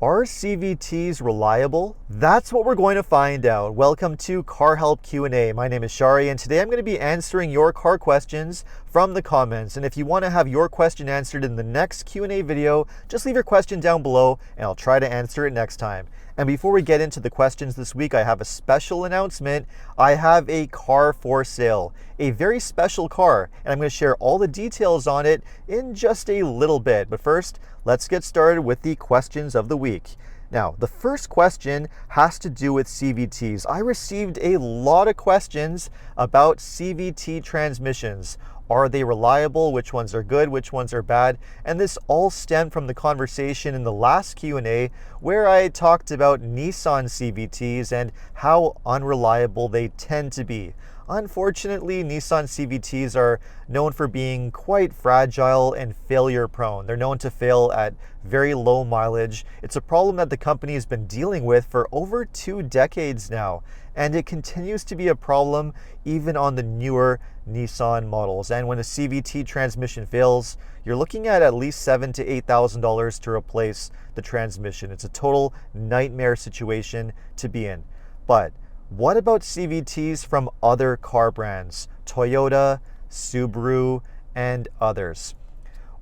Are CVTs reliable? That's what we're going to find out. Welcome to Car Help Q&A. My name is Shari, and today I'm going to be answering your car questions from the comments. And if you want to have your question answered in the next Q&A video, just leave your question down below and I'll try to answer it next time. And before we get into the questions this week, I have a special announcement. I have a car for sale, a very special car, and I'm going to share all the details on it in just a little bit. But first, let's get started with the questions of the week. Now, the first question has to do with CVTs. I received a lot of questions about CVT transmissions. Are they reliable? Which ones are good? Which ones are bad? And this all stemmed from the conversation in the last Q&A where I talked about Nissan CVTs and how unreliable they tend to be. Unfortunately, Nissan CVTs are known for being quite fragile and failure prone. They're known to fail at very low mileage. It's a problem that the company has been dealing with for over 2 decades now, and it continues to be a problem even on the newer Nissan models. And when a CVT transmission fails, you're looking at least $7,000 to $8,000 to replace the transmission. It's a total nightmare situation to be in. But what about CVTs from other car brands, Toyota, Subaru, and others?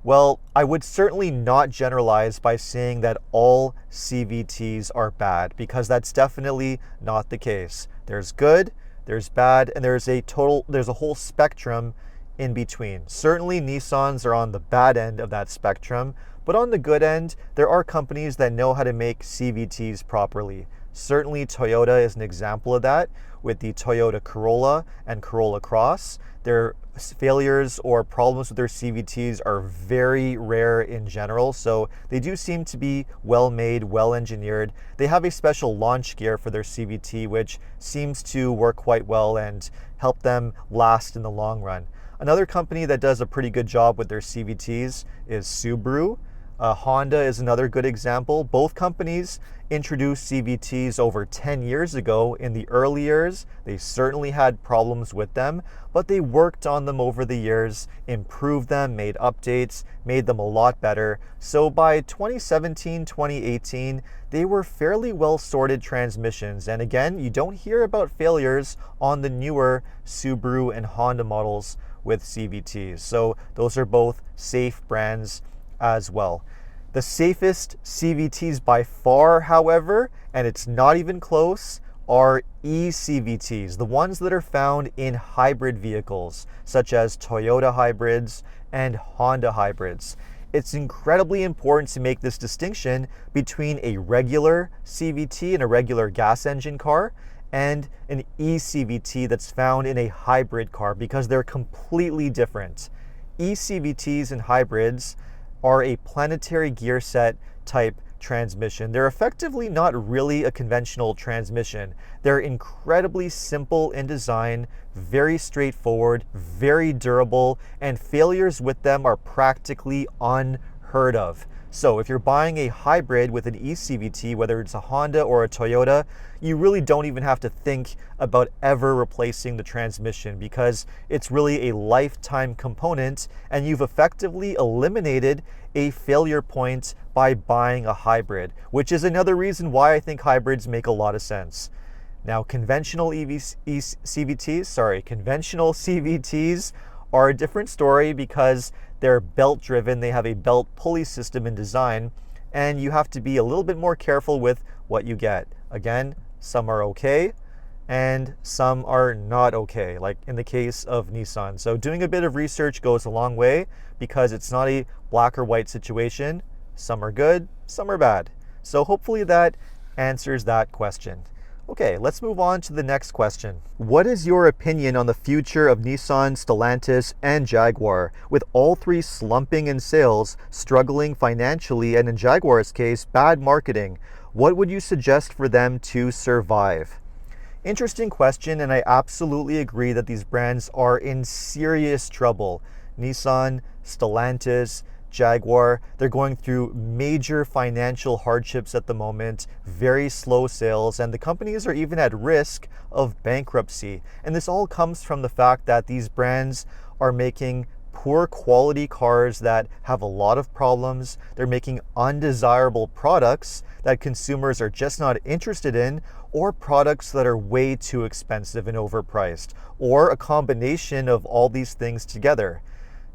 Well, I would certainly not generalize by saying that all CVTs are bad, because that's definitely not the case. There's good, there's bad, and there's a whole spectrum in between. Certainly Nissans are on the bad end of that spectrum, but on the good end, there are companies that know how to make CVTs properly. Certainly Toyota is an example of that with the Toyota Corolla and Corolla Cross. Their failures or problems with their CVTs are very rare in general, so they do seem to be well made, well engineered. They have a special launch gear for their CVT which seems to work quite well and help them last in the long run. Another company that does a pretty good job with their CVTs is Subaru. Honda is another good example. Both companies introduced CVTs over 10 years ago. In the early years, they certainly had problems with them, but they worked on them over the years, improved them, made updates, made them a lot better. So by 2017, 2018, they were fairly well sorted transmissions. And again, you don't hear about failures on the newer Subaru and Honda models with CVTs. So those are both safe brands as well. The safest CVTs by far, however, and it's not even close, are eCVTs, the ones that are found in hybrid vehicles, such as Toyota hybrids and Honda hybrids. It's incredibly important to make this distinction between a regular CVT and a regular gas engine car and an eCVT that's found in a hybrid car, because they're completely different. eCVTs and hybrids are a planetary gear set type transmission. They're effectively not really a conventional transmission. They're incredibly simple in design, very straightforward, very durable, and failures with them are practically unheard of. So if you're buying a hybrid with an eCVT, whether it's a Honda or a Toyota, you really don't even have to think about ever replacing the transmission, because it's really a lifetime component and you've effectively eliminated a failure point by buying a hybrid, which is another reason why I think hybrids make a lot of sense. Now, conventional CVTs are a different story because they're belt driven. They have a belt pulley system in design, and you have to be a little bit more careful with what you get. Again, some are okay and some are not okay, like in the case of Nissan. So doing a bit of research goes a long way, because it's not a black or white situation. Some are good, some are bad. So hopefully that answers that question. Okay, let's move on to the next question. What is your opinion on the future of Nissan, Stellantis, and Jaguar, with all three slumping in sales, struggling financially, and in Jaguar's case, bad marketing? What would you suggest for them to survive? Interesting question, and I absolutely agree that these brands are in serious trouble. Nissan, Stellantis, Jaguar, they're going through major financial hardships at the moment, very slow sales, and the companies are even at risk of bankruptcy. And this all comes from the fact that these brands are making poor quality cars that have a lot of problems. They're making undesirable products that consumers are just not interested in, or products that are way too expensive and overpriced, or a combination of all these things together.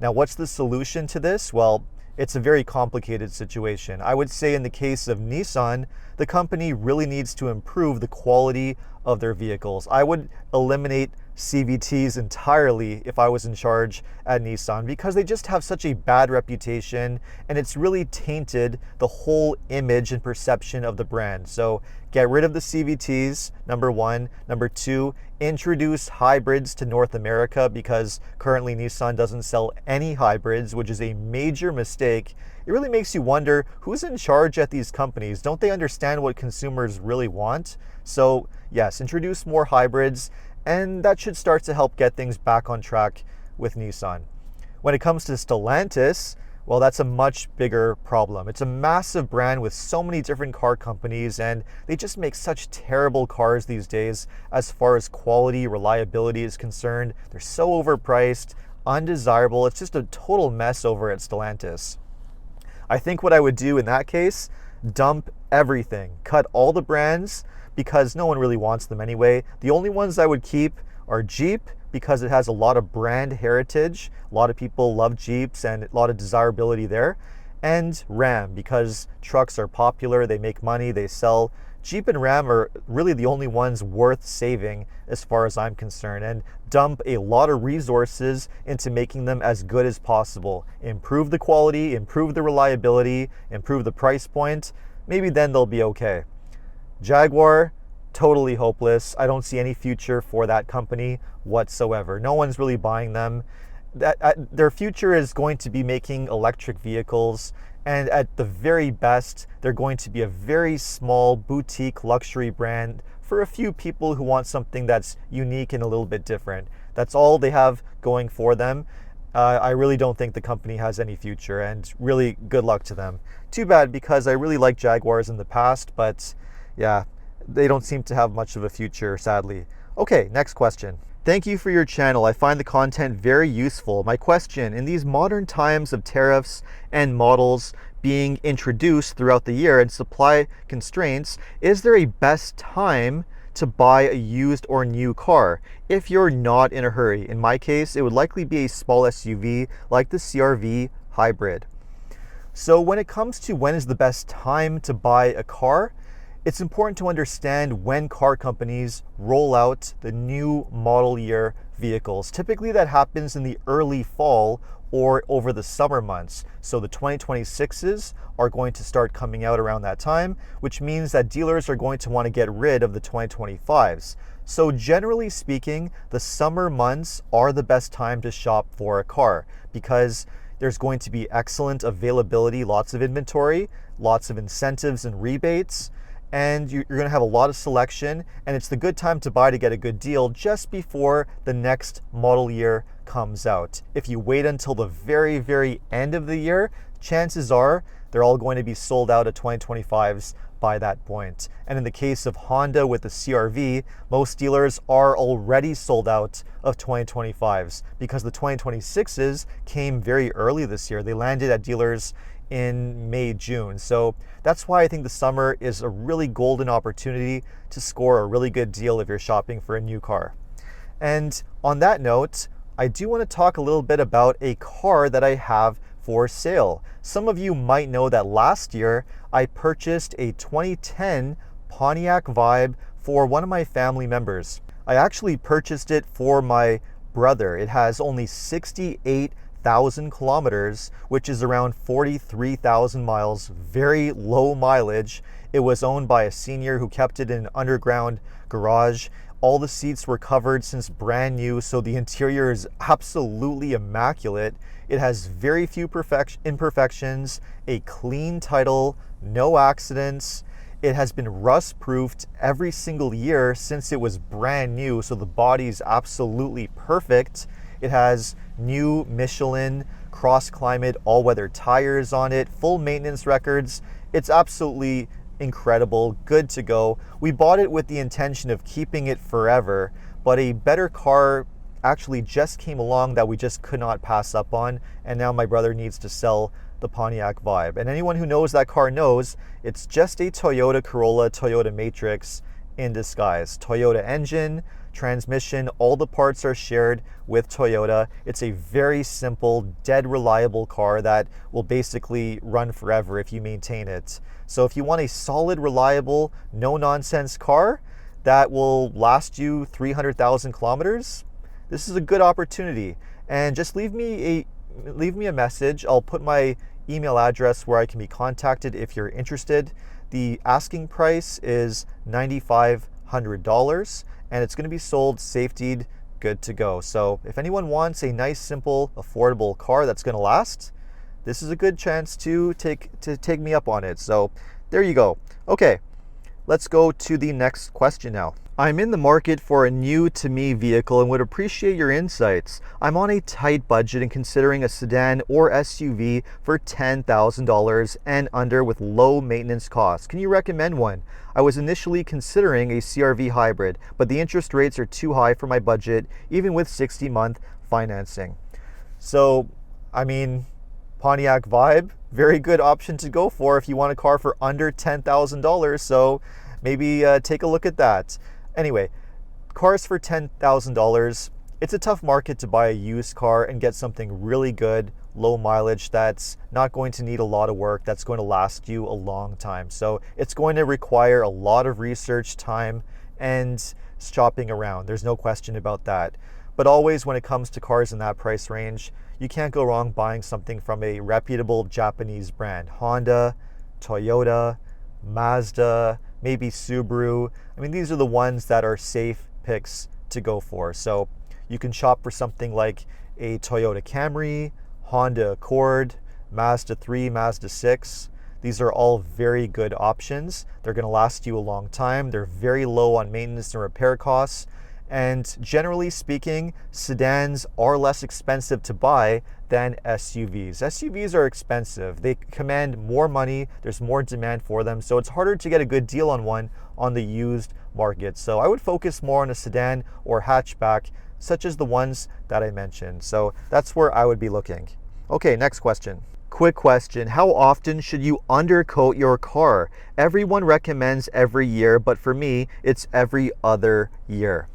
Now, what's the solution to this? Well, it's a very complicated situation. I would say in the case of Nissan, the company really needs to improve the quality of their vehicles. I would eliminate CVTs entirely if I was in charge at Nissan, because they just have such a bad reputation and it's really tainted the whole image and perception of the brand. So get rid of the CVTs, number one. Number two, introduce hybrids to North America, because currently Nissan doesn't sell any hybrids, which is a major mistake. It really makes you wonder who's in charge at these companies. Don't they understand what consumers really want? So yes, introduce more hybrids, and that should start to help get things back on track with Nissan. When it comes to Stellantis, well, that's a much bigger problem. It's a massive brand with so many different car companies, and they just make such terrible cars these days as far as quality, reliability is concerned. They're so overpriced, undesirable. It's just a total mess over at Stellantis. I think what I would do in that case, dump everything, cut all the brands, because no one really wants them anyway. The only ones I would keep are Jeep, because it has a lot of brand heritage. A lot of people love Jeeps and a lot of desirability there. And Ram, because trucks are popular, they make money, they sell. Jeep and Ram are really the only ones worth saving as far as I'm concerned, and dump a lot of resources into making them as good as possible. Improve the quality, improve the reliability, improve the price point. Maybe then they'll be okay. Jaguar, totally hopeless. I don't see any future for that company whatsoever. No one's really buying them. Their future is going to be making electric vehicles, and at the very best, they're going to be a very small boutique luxury brand for a few people who want something that's unique and a little bit different. That's all they have going for them. I really don't think the company has any future, and really good luck to them. Too bad, because I really liked Jaguars in the past, but yeah, they don't seem to have much of a future, sadly. Okay, next question. Thank you for your channel. I find the content very useful. My question, in these modern times of tariffs and models being introduced throughout the year and supply constraints, is there a best time to buy a used or new car if you're not in a hurry? In my case, it would likely be a small SUV like the CR-V hybrid. So when it comes to when is the best time to buy a car, it's important to understand when car companies roll out the new model year vehicles. Typically that happens in the early fall or over the summer months. So the 2026s are going to start coming out around that time, which means that dealers are going to want to get rid of the 2025s. So generally speaking, the summer months are the best time to shop for a car, because there's going to be excellent availability, lots of inventory, lots of incentives and rebates, and you're going to have a lot of selection, and it's the good time to buy to get a good deal just before the next model year comes out. If you wait until the very, very end of the year, chances are they're all going to be sold out of 2025s by that point. And in the case of Honda with the CR-V, most dealers are already sold out of 2025s, because the 2026s came very early this year. They landed at dealers in May, June. So that's why I think the summer is a really golden opportunity to score a really good deal if you're shopping for a new car. And on that note, I do want to talk a little bit about a car that I have for sale. Some of you might know that last year I purchased a 2010 Pontiac Vibe for one of my family members. I actually purchased it for my brother. It has only 68,000 kilometers, which is around 43,000 miles, very low mileage. It was owned by a senior who kept it in an underground garage. All the seats were covered since brand new, so the interior is absolutely immaculate. It has very few imperfections, a clean title, no accidents. It has been rust-proofed every single year since it was brand new, so the body is absolutely perfect. It has new Michelin cross-climate all-weather tires on it, full maintenance records. It's absolutely incredible, good to go. We bought it with the intention of keeping it forever, but a better car actually just came along that we just could not pass up on, and now my brother needs to sell the Pontiac Vibe. And anyone who knows that car knows it's just a Toyota Corolla, Toyota Matrix in disguise. Toyota engine, transmission, all the parts are shared with Toyota. It's a very simple, dead reliable car that will basically run forever if you maintain it. So if you want a solid, reliable, no-nonsense car that will last you 300,000 kilometers, this is a good opportunity. And just leave me a message. I'll put my email address where I can be contacted if you're interested. The asking price is $9,500 and it's going to be sold safetied, good to go. So if anyone wants a nice, simple, affordable car that's going to last, this is a good chance to take me up on it. So there you go. Okay, let's go to the next question now. I'm in the market for a new to me vehicle and would appreciate your insights. I'm on a tight budget and considering a sedan or SUV for $10,000 and under with low maintenance costs. Can you recommend one? I was initially considering a CR-V hybrid, but the interest rates are too high for my budget, even with 60-month financing. So, I mean, Pontiac Vibe, very good option to go for if you want a car for under $10,000. So maybe take a look at that. Anyway, cars for $10,000, it's a tough market to buy a used car and get something really good, low mileage, that's not going to need a lot of work, that's going to last you a long time. So it's going to require a lot of research, time, and shopping around. There's no question about that. But always when it comes to cars in that price range, you can't go wrong buying something from a reputable Japanese brand. Honda, Toyota, Mazda, maybe Subaru. I mean, these are the ones that are safe picks to go for. So you can shop for something like a Toyota Camry, Honda Accord, Mazda 3, Mazda 6. These are all very good options. They're going to last you a long time. They're very low on maintenance and repair costs. And generally speaking, sedans are less expensive to buy than SUVs. SUVs are expensive. They command more money. There's more demand for them. So it's harder to get a good deal on one on the used market. So I would focus more on a sedan or hatchback, such as the ones that I mentioned. So that's where I would be looking. Okay, next question. Quick question. How often should you undercoat your car? Everyone recommends every year, but for me, it's every other year.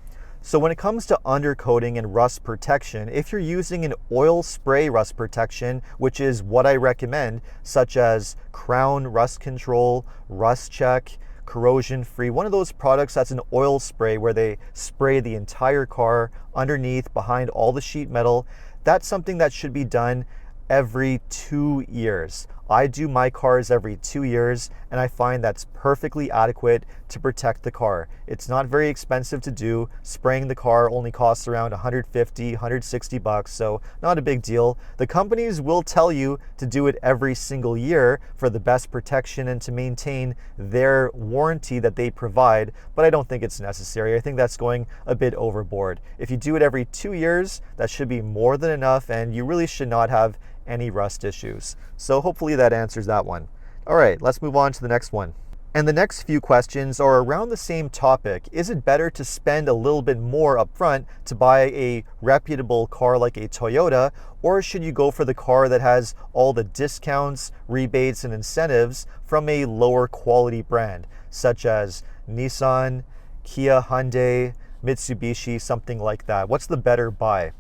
So when it comes to undercoating and rust protection, if you're using an oil spray rust protection, which is what I recommend, such as Crown Rust Control, Rust Check, Corrosion Free, one of those products that's an oil spray where they spray the entire car underneath, behind all the sheet metal, that's something that should be done every 2 years. I do my cars every 2 years and I find that's perfectly adequate to protect the car. It's not very expensive to do. Spraying the car only costs around 150, 160 bucks, so not a big deal. The companies will tell you to do it every single year for the best protection and to maintain their warranty that they provide, but I don't think it's necessary. I think that's going a bit overboard. If you do it every 2 years, that should be more than enough and you really should not have any rust issues. So hopefully that answers that one. All right, let's move on to the next one. And the next few questions are around the same topic. Is it better to spend a little bit more upfront to buy a reputable car like a Toyota, or should you go for the car that has all the discounts, rebates, and incentives from a lower quality brand, such as Nissan, Kia, Hyundai, Mitsubishi, something like that? What's the better buy?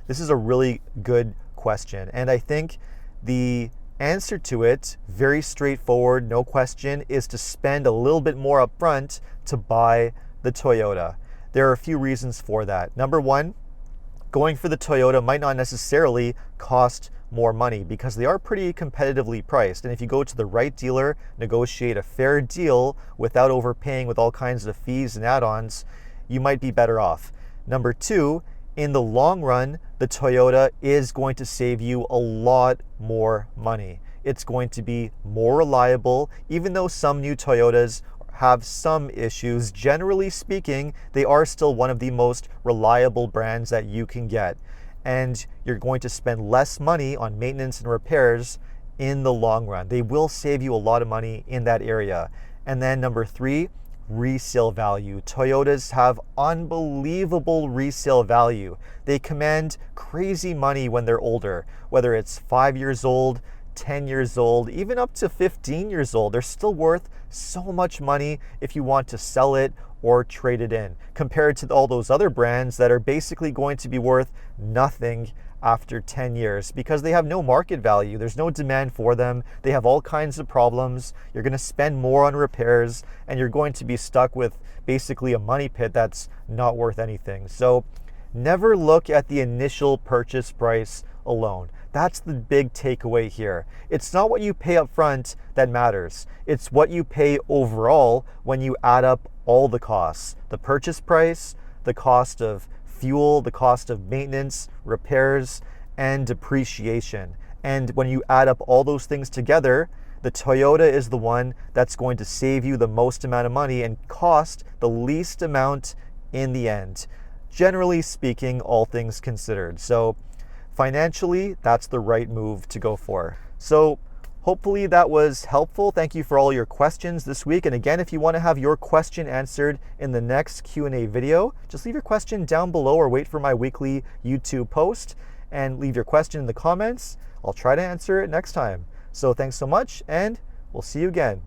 This is a really good question, and I think the answer to it, very straightforward, no question, is to spend a little bit more upfront to buy the Toyota. There are a few reasons for that. Number one, going for the Toyota might not necessarily cost more money because they are pretty competitively priced, and if you go to the right dealer, negotiate a fair deal without overpaying with all kinds of fees and add-ons, you might be better off. Number two, in the long run, the Toyota is going to save you a lot more money. It's going to be more reliable, even though some new Toyotas have some issues. Generally speaking, they are still one of the most reliable brands that you can get. And you're going to spend less money on maintenance and repairs in the long run. They will save you a lot of money in that area. And then number three, resale value. Toyotas have unbelievable resale value. They command crazy money when they're older, whether it's 5 years old, 10 years old, even up to 15 years old. They're still worth so much money if you want to sell it or trade it in, compared to all those other brands that are basically going to be worth nothing after 10 years because they have no market value. There's no demand for them. They have all kinds of problems. You're going to spend more on repairs and you're going to be stuck with basically a money pit that's not worth anything. So never look at the initial purchase price alone. That's the big takeaway here. It's not what you pay up front that matters. It's what you pay overall when you add up all the costs. The purchase price, the cost of fuel, the cost of maintenance, repairs, and depreciation. And when you add up all those things together, the Toyota is the one that's going to save you the most amount of money and cost the least amount in the end. Generally speaking, all things considered. So financially, that's the right move to go for. So hopefully that was helpful. Thank you for all your questions this week. And again, if you want to have your question answered in the next Q&A video, just leave your question down below or wait for my weekly YouTube post and leave your question in the comments. I'll try to answer it next time. So thanks so much, and we'll see you again.